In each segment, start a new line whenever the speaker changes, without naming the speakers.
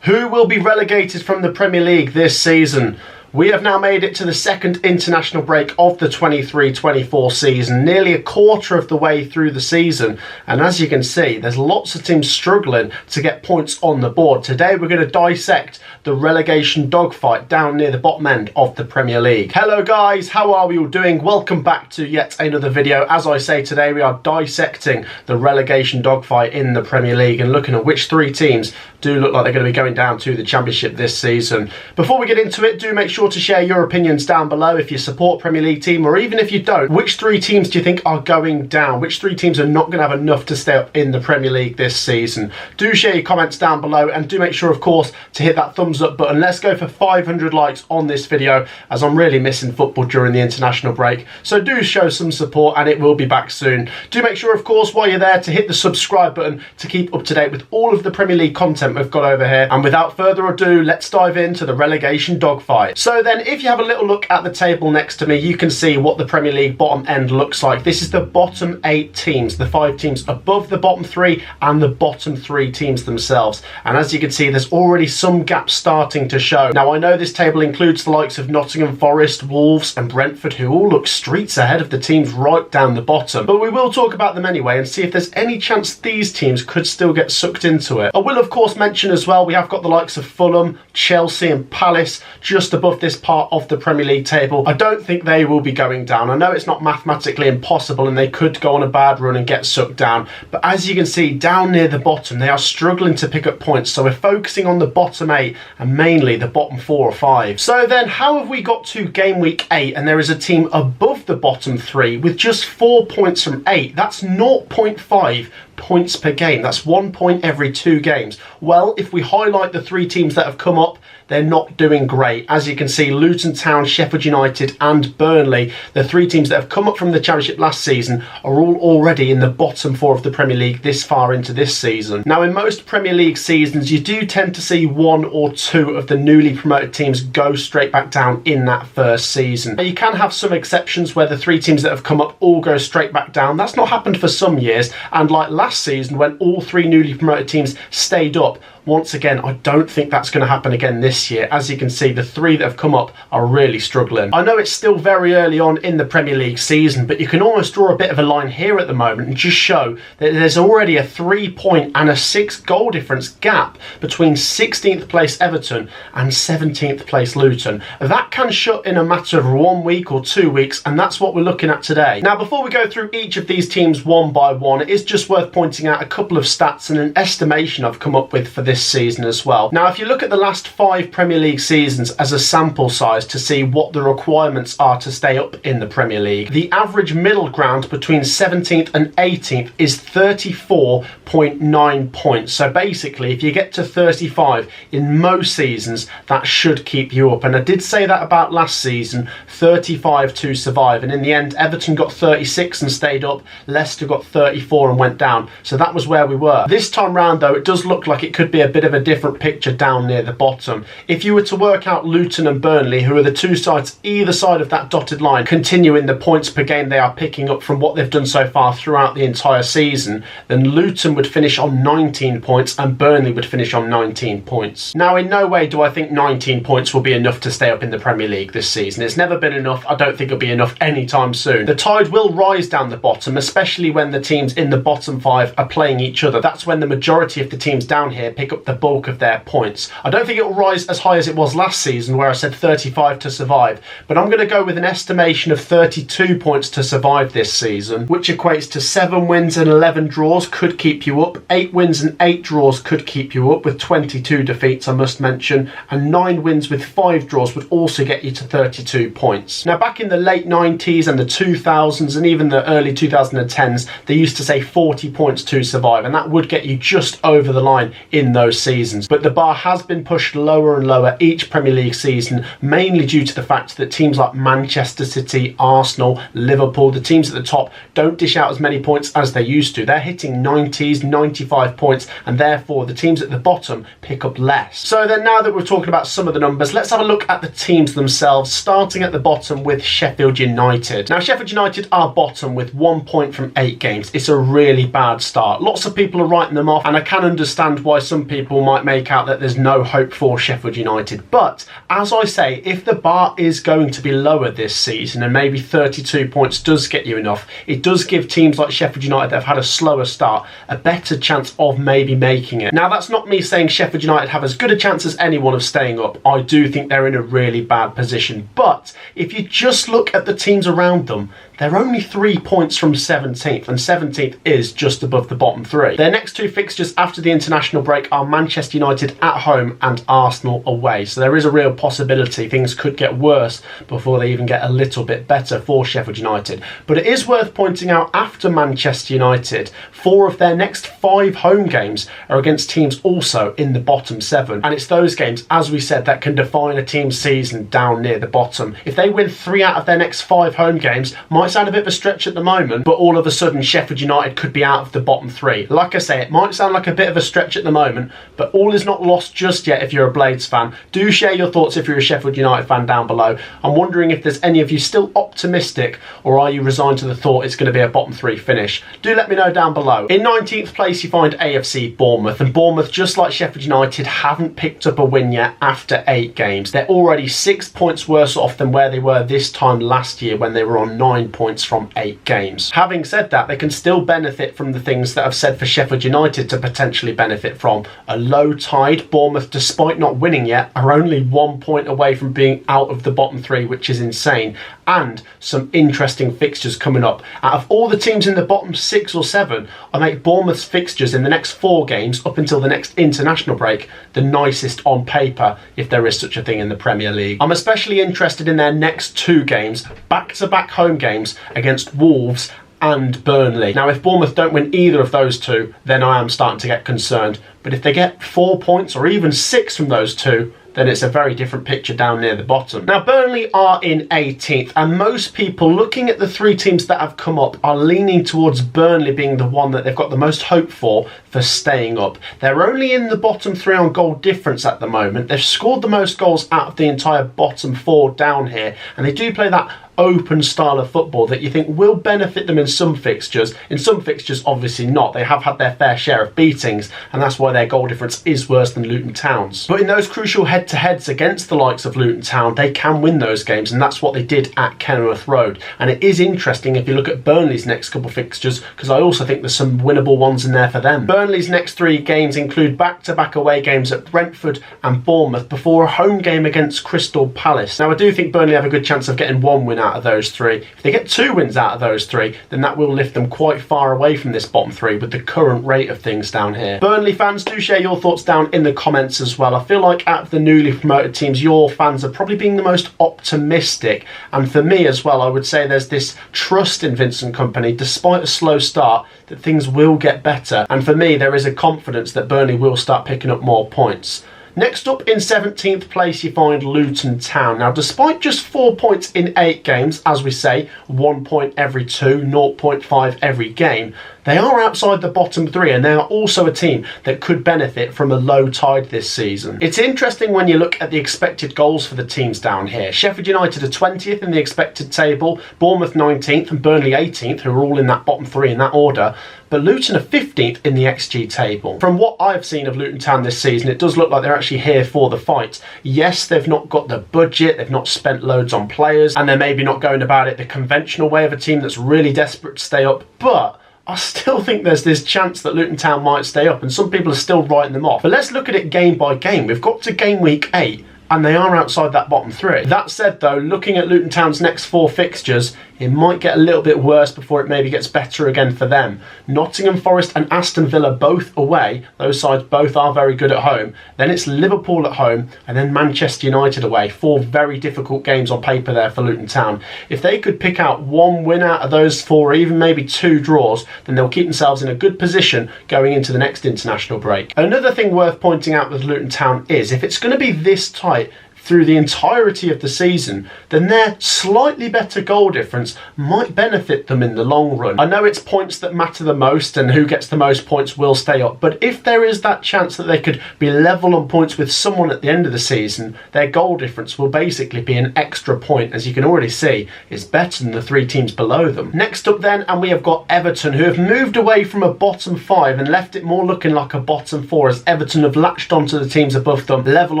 Who will be relegated from the Premier League this season? We have now made it to the second international break of the 23-24 season, nearly a quarter of the way through the season, and as you can see, there's lots of teams struggling to get points on the board. Today we're going to dissect the relegation dogfight down near the bottom end of the Premier League. Hello guys, how are we all doing? Welcome back to yet another video. As I say, today we are dissecting the relegation dogfight in the Premier League and looking at which three teams do look like they're going to be going down to the Championship this season. Before we get into it, do make sure to share your opinions down below if you support Premier League team, or even if you don't. Which three teams do you think are going down? Which three teams are not going to have enough to stay up in the Premier League this season? Do share your comments down below, and do make sure, of course, to hit that thumbs up button. Let's go for 500 likes on this video, as I'm really missing football during the international break. So do show some support, and it will be back soon. Do make sure, of course, while you're there, to hit the subscribe button to keep up to date with all of the Premier League content we've got over here. And without further ado, let's dive into the relegation dogfight. So then, if you have a little look at the table next to me, you can see what the Premier League bottom end looks like. This is the bottom 8 teams, the 5 teams above the bottom 3 and the bottom 3 teams themselves. And as you can see, there's already some gaps starting to show. Now, I know this table includes the likes of Nottingham Forest, Wolves and Brentford, who all look streets ahead of the teams right down the bottom. But we will talk about them anyway and see if there's any chance these teams could still get sucked into it. I will, of course, mention as well, we have got the likes of Fulham, Chelsea and Palace just above this part of the Premier League table. I don't think they will be going down. I know it's not mathematically impossible and they could go on a bad run and get sucked down, but as you can see down near the bottom, they are struggling to pick up points. So we're focusing on the bottom 8 and mainly the bottom 4 or 5. So then, how have we got to game week 8 and there is a team above the bottom 3 with just 4 points from 8? That's 0.5 points per game. That's 1 point every 2 games. Well, if we highlight the 3 teams that have come up, they're not doing great. As you can see, Luton Town, Sheffield United and Burnley, the 3 teams that have come up from the Championship last season, are all already in the bottom 4 of the Premier League this far into this season. Now, in most Premier League seasons, you do tend to see 1 or 2 of the newly promoted teams go straight back down in that first season. Now, you can have some exceptions where the 3 teams that have come up all go straight back down. That's not happened for some years, and like last season when all 3 newly promoted teams stayed up, once again, I don't think that's going to happen again this year. As you can see, the 3 that have come up are really struggling. I know it's still very early on in the Premier League season, but you can almost draw a bit of a line here at the moment and just show that there's already a 3-point and a 6 goal difference gap between 16th place Everton and 17th place Luton. That can shut in a matter of 1 week or 2 weeks, and that's what we're looking at today. Now, before we go through each of these teams one by one, it is just worth pointing out a couple of stats and an estimation I've come up with for this season as well. Now, if you look at the last 5 Premier League seasons as a sample size to see what the requirements are to stay up in the Premier League, the average middle ground between 17th and 18th is 34.9 points. So basically, if you get to 35 in most seasons, that should keep you up. And I did say that about last season, 35 to survive. And in the end, Everton got 36 and stayed up. Leicester got 34 and went down. So that was where we were. This time round, though, it does look like it could be a bit of a different picture down near the bottom. If you were to work out Luton and Burnley, who are the 2 sides either side of that dotted line, continuing the points per game they are picking up from what they've done so far throughout the entire season, then Luton would finish on 19 points and Burnley would finish on 19 points. Now, in no way do I think 19 points will be enough to stay up in the Premier League this season. It's never been enough. I don't think it'll be enough anytime soon. The tide will rise down the bottom, especially when the teams in the bottom 5 are playing each other. That's when the majority of the teams down here pick up the bulk of their points. I don't think it will rise as high as it was last season, where I said 35 to survive, but I'm going to go with an estimation of 32 points to survive this season, which equates to 7 wins and 11 draws could keep you up, 8 wins and 8 draws could keep you up, with 22 defeats I must mention, and 9 wins with 5 draws would also get you to 32 points. Now, back in the late 90s and the 2000s and even the early 2010s, they used to say 40 points to survive, and that would get you just over the line in those seasons. But the bar has been pushed lower and lower each Premier League season, mainly due to the fact that teams like Manchester City, Arsenal, Liverpool, the teams at the top, don't dish out as many points as they used to. They're hitting 90s, 95 points, and therefore the teams at the bottom pick up less. So then, now that we're talking about some of the numbers, let's have a look at the teams themselves, starting at the bottom with Sheffield United. Now, Sheffield United are bottom with 1 point from 8 games. It's a really bad start. Lots of people are writing them off, and I can understand why some people might make out that there's no hope for Sheffield United. But as I say, if the bar is going to be lower this season and maybe 32 points does get you enough, it does give teams like Sheffield United that have had a slower start a better chance of maybe making it. Now, that's not me saying Sheffield United have as good a chance as anyone of staying up. I do think they're in a really bad position. But if you just look at the teams around them, they're only 3 points from 17th, and 17th is just above the bottom three. Their next two fixtures after the international break are Manchester United at home and Arsenal away. So there is a real possibility things could get worse before they even get a little bit better for Sheffield United. But it is worth pointing out, after Manchester United, 4 of their next 5 home games are against teams also in the bottom 7. And it's those games, as we said, that can define a team's season down near the bottom. If they win 3 out of their next 5 home games, might sound a bit of a stretch at the moment, but all of a sudden Sheffield United could be out of the bottom 3. Like I say, it might sound like a bit of a stretch at the moment, but all is not lost just yet if you're a Blades fan. Do share your thoughts if you're a Sheffield United fan down below. I'm wondering if there's any of you still optimistic, or are you resigned to the thought it's going to be a bottom 3 finish? Do let me know down below. In 19th place you find AFC Bournemouth, and Bournemouth, just like Sheffield United, haven't picked up a win yet after 8 games. They're already 6 points worse off than where they were this time last year when they were on 9 points from 8 games. Having said that, they can still benefit from the things that I've said for Sheffield United to potentially benefit from. A low tide. Bournemouth, despite not winning yet, are only 1 point away from being out of the bottom 3, which is insane. And some interesting fixtures coming up. Out of all the teams in the bottom 6 or 7, I make Bournemouth's fixtures in the next 4 games up until the next international break the nicest on paper, if there is such a thing in the Premier League. I'm especially interested in their next 2 games, back-to-back home games against Wolves and Burnley. Now, if Bournemouth don't win either of those 2, then I am starting to get concerned. But if they get 4 points or even 6 from those 2, then it's a very different picture down near the bottom. Now, Burnley are in 18th, and most people looking at the 3 teams that have come up are leaning towards Burnley being the one that they've got the most hope for staying up. They're only in the bottom 3 on goal difference at the moment. They've scored the most goals out of the entire bottom 4 down here, and they do play that open style of football that you think will benefit them in some fixtures. In some fixtures, obviously not. They have had their fair share of beatings, and that's why their goal difference is worse than Luton Town's. But in those crucial head-to-heads against the likes of Luton Town, they can win those games, and that's what they did at Kenilworth Road. And it is interesting if you look at Burnley's next couple of fixtures, because I also think there's some winnable ones in there for them. Burnley's next 3 games include back-to-back away games at Brentford and Bournemouth before a home game against Crystal Palace. Now, I do think Burnley have a good chance of getting 1 win out of those 3. If they get 2 wins out of those 3, then that will lift them quite far away from this bottom 3 with the current rate of things down here. Burnley fans, do share your thoughts down in the comments as well. I feel like out of the newly promoted teams, your fans are probably being the most optimistic, and for me as well, I would say there's this trust in Vincent Kompany, despite a slow start, that things will get better, and for me there is a confidence that Burnley will start picking up more points. Next up, in 17th place, you find Luton Town. Now, despite just 4 points in 8 games, as we say, 1 point every 2, 0.5 every game, they are outside the bottom 3, and they are also a team that could benefit from a low tide this season. It's interesting when you look at the expected goals for the teams down here. Sheffield United are 20th in the expected table, Bournemouth 19th and Burnley 18th, who are all in that bottom 3 in that order. But Luton are 15th in the XG table. From what I've seen of Luton Town this season, it does look like they're actually here for the fight. Yes, they've not got the budget, they've not spent loads on players, and they're maybe not going about it the conventional way of a team that's really desperate to stay up, but I still think there's this chance that Luton Town might stay up, and some people are still writing them off. But let's look at it game by game. We've got to game week 8, and they are outside that bottom 3. That said though, looking at Luton Town's next 4 fixtures, it might get a little bit worse before it maybe gets better again for them. Nottingham Forest and Aston Villa both away. Those sides both are very good at home. Then it's Liverpool at home, and then Manchester United away. 4 very difficult games on paper there for Luton Town. If they could pick out 1 win out of those 4, or even maybe 2 draws, then they'll keep themselves in a good position going into the next international break. Another thing worth pointing out with Luton Town is, if it's going to be this tight, through the entirety of the season, then their slightly better goal difference might benefit them in the long run. I know it's points that matter the most, and who gets the most points will stay up, but if there is that chance that they could be level on points with someone at the end of the season, their goal difference will basically be an extra point. As you can already see, it's better than the 3 teams below them. Next up then, and we have got Everton, who have moved away from a bottom 5 and left it more looking like a bottom 4, as Everton have latched onto the teams above them, level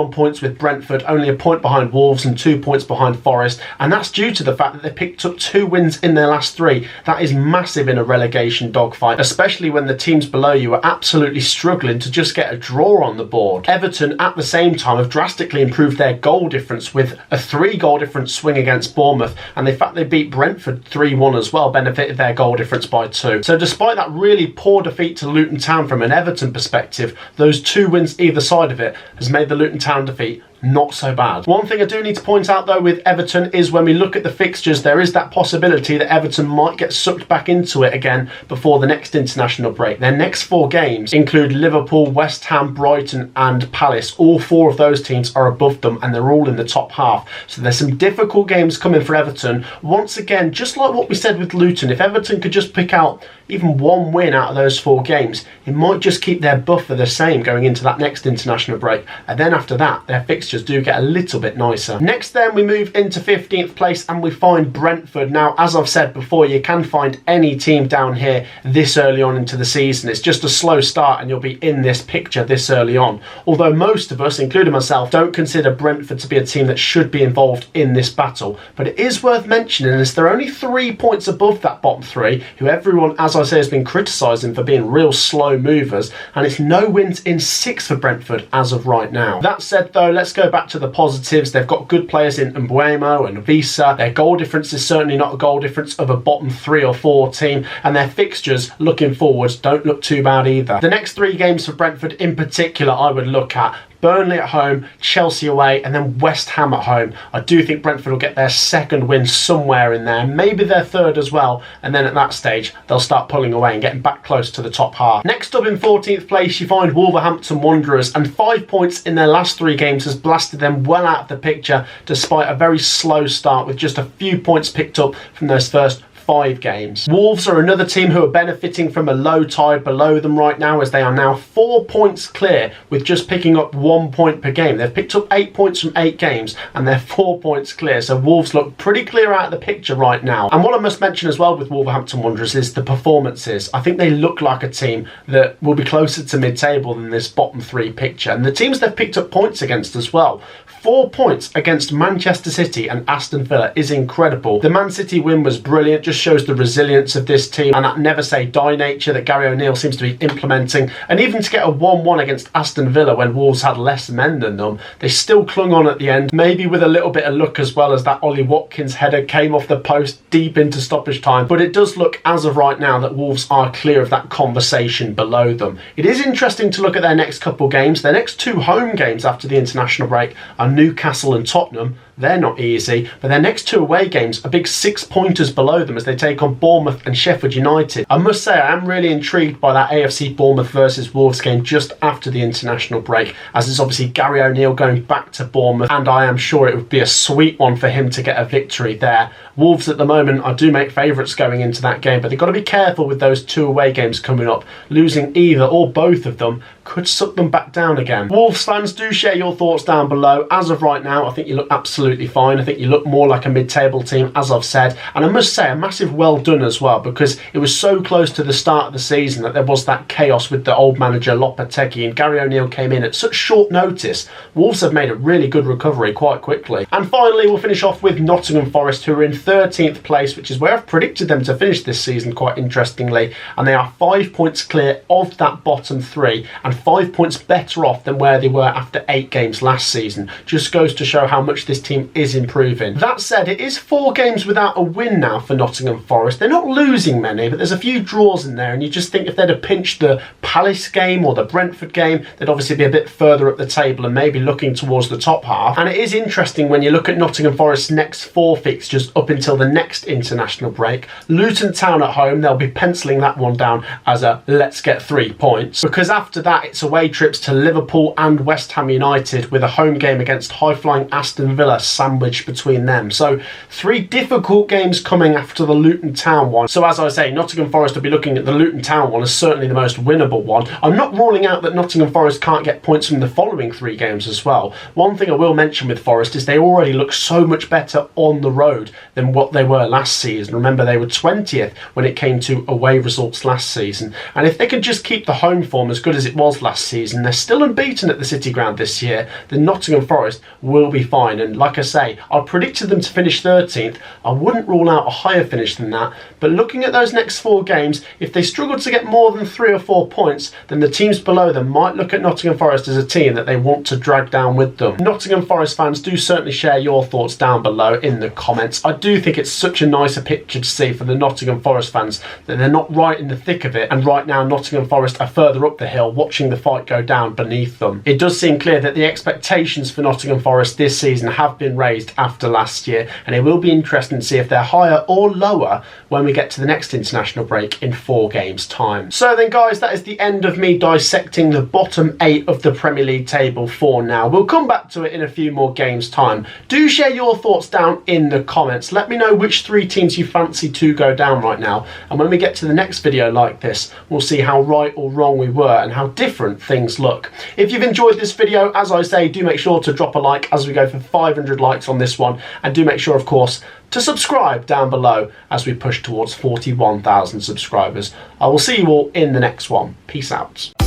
on points with Brentford, only a point behind Wolves and 2 points behind Forest, and that's due to the fact that they picked up 2 wins in their last 3. That is massive in a relegation dogfight, especially when the teams below you are absolutely struggling to just get a draw on the board. Everton at the same time have drastically improved their goal difference with a 3-goal difference swing against Bournemouth, and the fact they beat Brentford 3-1 as well benefited their goal difference by 2. So despite that really poor defeat to Luton Town from an Everton perspective, those 2 wins either side of it has made the Luton Town defeat not so bad. One thing I do need to point out though with Everton is when we look at the fixtures, there is that possibility that Everton might get sucked back into it again before the next international break. Their next 4 games include Liverpool, West Ham, Brighton and Palace. All 4 of those teams are above them and they're all in the top half. So there's some difficult games coming for Everton. Once again, just like what we said with Luton, if Everton could just pick out even 1 win out of those 4 games, it might just keep their buffer the same going into that next international break. And then after that, their fixtures do get a little bit nicer. Next then we move into 15th place and we find Brentford. Now, as I've said before, you can find any team down here this early on into the season. It's just a slow start and you'll be in this picture this early on. Although most of us, including myself, don't consider Brentford to be a team that should be involved in this battle. But it is worth mentioning as they're only 3 points above that bottom 3, who everyone, as I say, has been criticising for being real slow movers, and it's no wins in 6 for Brentford as of right now. That said though, let's go back to the positives. They've got good players in Mbuemo and Visa. Their goal difference is certainly not a goal difference of a bottom 3 or 4 team, and their fixtures looking forwards don't look too bad either. The next 3 games for Brentford in particular I would look at: Burnley at home, Chelsea away, and then West Ham at home. I do think Brentford will get their 2nd win somewhere in there, maybe their 3rd as well, and then at that stage they'll start pulling away and getting back close to the top half. Next up in 14th place you find Wolverhampton Wanderers, and 5 points in their last 3 games has blasted them well out of the picture despite a very slow start with just a few points picked up from those first 5 games. Wolves are another team who are benefiting from a low tide below them right now, as they are now 4 points clear with just picking up 1 point per game. They've picked up 8 points from 8 games and they're 4 points clear, so Wolves look pretty clear out of the picture right now. And what I must mention as well with Wolverhampton Wanderers is the performances. I think they look like a team that will be closer to mid-table than this bottom 3 picture, and the teams they've picked up points against as well. 4 points against Manchester City and Aston Villa is incredible. The Man City win was brilliant, just shows the resilience of this team and that never say die nature that Gary O'Neill seems to be implementing. And even to get a 1-1 against Aston Villa when Wolves had less men than them, they still clung on at the end, maybe with a little bit of luck as well, as that Ollie Watkins header came off the post deep into stoppage time. But it does look as of right now that Wolves are clear of that conversation below them. It is interesting to look at their next couple games. Their next 2 home games after the international break are Newcastle and Tottenham. They're not easy, but their next 2 away games are big 6-pointers below them as they take on Bournemouth and Sheffield United. I must say I am really intrigued by that AFC Bournemouth versus Wolves game just after the international break, as it's obviously Gary O'Neill going back to Bournemouth, and I am sure it would be a sweet one for him to get a victory there. Wolves at the moment I do make favourites going into that game, but they've got to be careful with those 2 away games coming up. Losing either or both of them could suck them back down again. Wolves fans, do share your thoughts down below. As of right now, I think you look absolutely fine. I think you look more like a mid-table team, as I've said. And I must say, a massive well done as well, because it was so close to the start of the season that there was that chaos with the old manager Lopetegui, and Gary O'Neill came in at such short notice. Wolves have made a really good recovery quite quickly. And finally, we'll finish off with Nottingham Forest, who are in 13th place, which is where I've predicted them to finish this season, quite interestingly. And they are 5 points clear of that bottom 3, and 5 points better off than where they were after 8 games last season. Just goes to show how much this team team is improving. That said, it is 4 games without a win now for Nottingham Forest. They're not losing many, but there's a few draws in there, and you just think if they'd have pinched the Palace game or the Brentford game, they'd obviously be a bit further up the table and maybe looking towards the top half. And it is interesting when you look at Nottingham Forest's next 4 fixtures up until the next international break. Luton Town at home, they'll be penciling that one down as a let's get 3 points, because after that it's away trips to Liverpool and West Ham United, with a home game against high-flying Aston Villa sandwiched between them. So 3 difficult games coming after the Luton Town one. So as I say, Nottingham Forest will be looking at the Luton Town one as certainly the most winnable one. I'm not ruling out that Nottingham Forest can't get points from the following 3 games as well. One thing I will mention with Forest is they already look so much better on the road than what they were last season. Remember, they were 20th when it came to away results last season, and if they can just keep the home form as good as it was last season, they're still unbeaten at the City Ground this year, then Nottingham Forest will be fine. And like I say, I predicted them to finish 13th. I wouldn't rule out a higher finish than that, but looking at those next 4 games, if they struggle to get more than 3 or 4 points, then the teams below them might look at Nottingham Forest as a team that they want to drag down with them. Nottingham Forest fans, do certainly share your thoughts down below in the comments. I do think it's such a nicer picture to see for the Nottingham Forest fans that they're not right in the thick of it, and right now Nottingham Forest are further up the hill watching the fight go down beneath them. It does seem clear that the expectations for Nottingham Forest this season have been raised after last year, and it will be interesting to see if they're higher or lower when we get to the next international break in 4 games time. So then guys, that is the end of me dissecting the bottom 8 of the Premier League table for now. We'll come back to it in a few more games time. Do share your thoughts down in the comments. Let me know which 3 teams you fancy to go down right now, and when we get to the next video like this, we'll see how right or wrong we were and how different things look. If you've enjoyed this video, as I say, do make sure to drop a like as we go for 500 likes on this one, and do make sure of course to subscribe down below as we push towards 41,000 subscribers. I will see you all in the next one. Peace out.